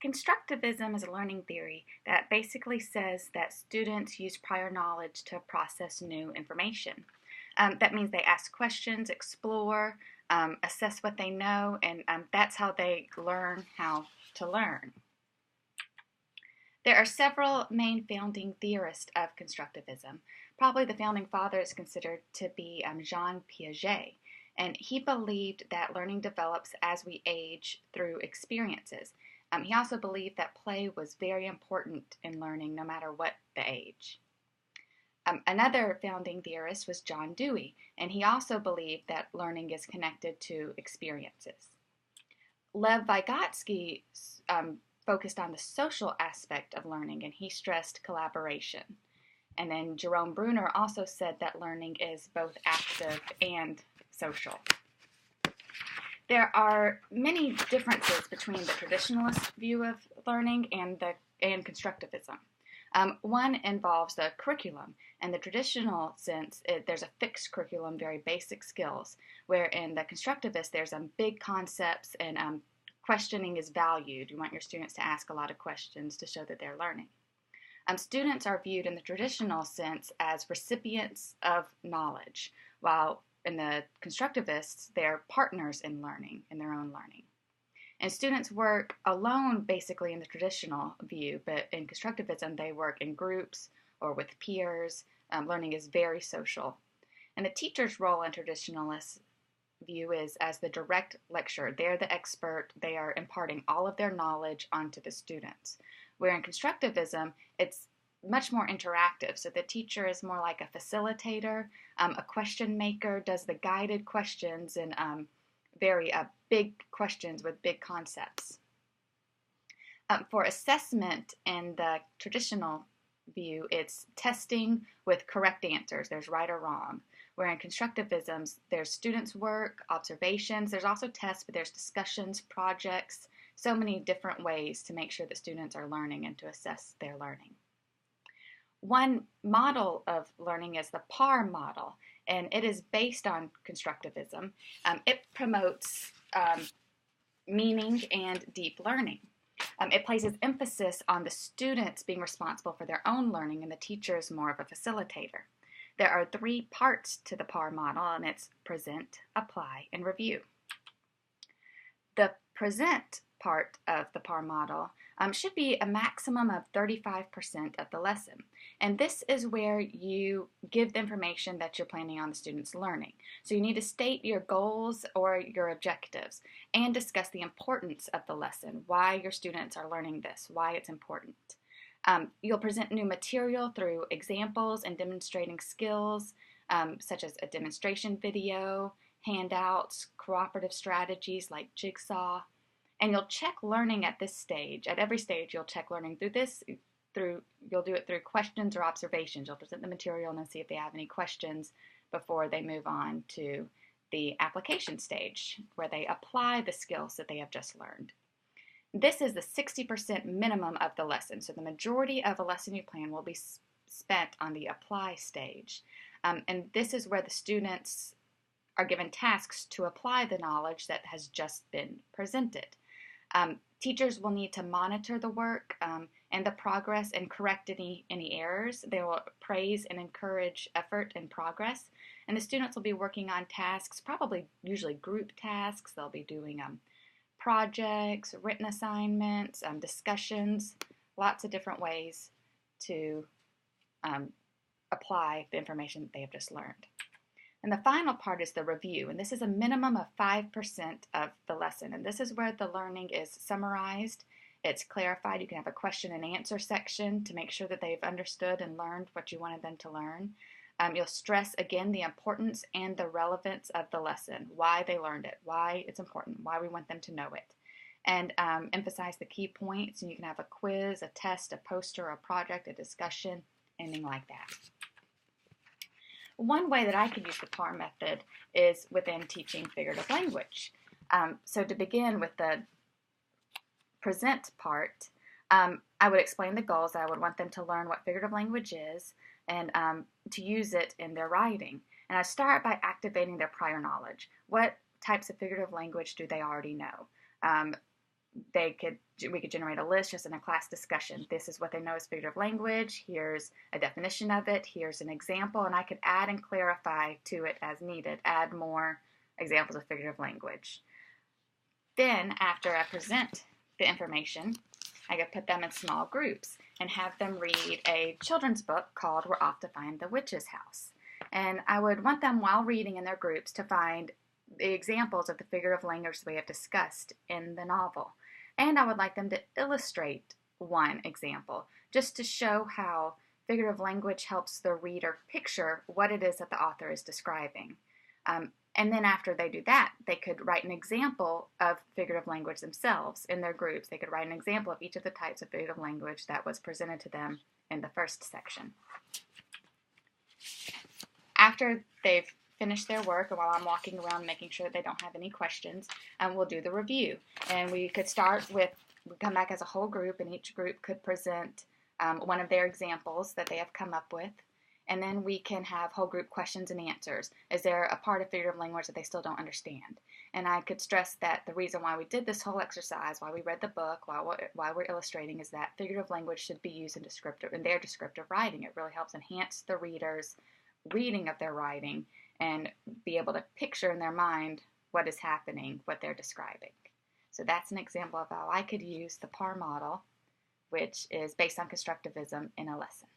Constructivism is a learning theory that basically says that students use prior knowledge to process new information. That means they ask questions, explore, assess what they know, and that's how they learn how to learn. There are several main founding theorists of constructivism. Probably the founding father is considered to be Jean Piaget, and he believed that learning develops as we age through experiences. He also believed that play was very important in learning, no matter what the age. Another founding theorist was John Dewey, and he also believed that learning is connected to experiences. Lev Vygotsky focused on the social aspect of learning, and he stressed collaboration. And then Jerome Bruner also said that learning is both active and social. There are many differences between the traditionalist view of learning and constructivism. One involves the curriculum. In the traditional sense, there's a fixed curriculum, very basic skills, where in the constructivist, there's big concepts and questioning is valued. You want your students to ask a lot of questions to show that they're learning. Students are viewed in the traditional sense as recipients of knowledge, while in the constructivists, they're partners in learning, in their own learning. And students work alone, basically, in the traditional view, but in constructivism, they work in groups or with peers. Learning is very social. And the teacher's role in traditionalist view is as the direct lecturer. They're the expert. They are imparting all of their knowledge onto the students. Where in constructivism, it's much more interactive. So the teacher is more like a facilitator, a question maker, does the guided questions and very big questions with big concepts. For assessment in the traditional view, it's testing with correct answers. There's right or wrong. Where in constructivism, there's students' work, observations. There's also tests, but there's discussions, projects, so many different ways to make sure that students are learning and to assess their learning. One model of learning is the PAR model, and it is based on constructivism. It promotes meaning and deep learning. It places emphasis on the students being responsible for their own learning, and the teacher is more of a facilitator. There are 3 parts to the PAR model, and it's present, apply, and review. The present part of the PAR model should be a maximum of 35% of the lesson. And this is where you give the information that you're planning on the students learning. So you need to state your goals or your objectives and discuss the importance of the lesson, why your students are learning this, why it's important. You'll present new material through examples and demonstrating skills, such as a demonstration video, handouts, cooperative strategies like Jigsaw. And you'll check learning at this stage. At every stage, you'll check learning you'll do it through questions or observations. You'll present the material and then see if they have any questions before they move on to the application stage, where they apply the skills that they have just learned. This is the 60% minimum of the lesson. So the majority of a lesson you plan will be spent on the apply stage. And this is where the students are given tasks to apply the knowledge that has just been presented. Teachers will need to monitor the work and the progress and correct any errors. They will praise and encourage effort and progress. And the students will be working on tasks, usually group tasks. They'll be doing projects, written assignments, discussions, lots of different ways to apply the information that they have just learned. And the final part is the review, and this is a minimum of 5% of the lesson, and this is where the learning is summarized, it's clarified. You can have a question and answer section to make sure that they've understood and learned what you wanted them to learn. You'll stress again the importance and the relevance of the lesson, why they learned it, why it's important, why we want them to know it, and emphasize the key points. And you can have a quiz, a test, a poster, a project, a discussion, anything like that. One way that I could use the PAR method is within teaching figurative language. So to begin with the present part, I would explain the goals. I would want them to learn what figurative language is and to use it in their writing. And I start by activating their prior knowledge. What types of figurative language do they already know? we could generate a list just in a class discussion. This is what they know as figurative language. Here's a definition of it. Here's an example, and I could add and clarify to it as needed, add more examples of figurative language. Then, after I present the information, I could put them in small groups and have them read a children's book called We're Off to Find the Witch's House. And I would want them, while reading in their groups, to find the examples of the figurative language we have discussed in the novel. And I would like them to illustrate one example, just to show how figurative language helps the reader picture what it is that the author is describing. And then after they do that, they could write an example of figurative language themselves in their groups. They could write an example of each of the types of figurative language that was presented to them in the first section. After they've finished their work, and while I'm walking around making sure that they don't have any questions, we'll do the review. And we could start with, we come back as a whole group, and each group could present one of their examples that they have come up with. And then we can have whole group questions and answers. Is there a part of figurative language that they still don't understand? And I could stress that the reason why we did this whole exercise, why we read the book, why we're illustrating, is that figurative language should be used in their descriptive writing. It really helps enhance the reader's reading of their writing and be able to picture in their mind what is happening, what they're describing. So that's an example of how I could use the PAR model, which is based on constructivism, in a lesson.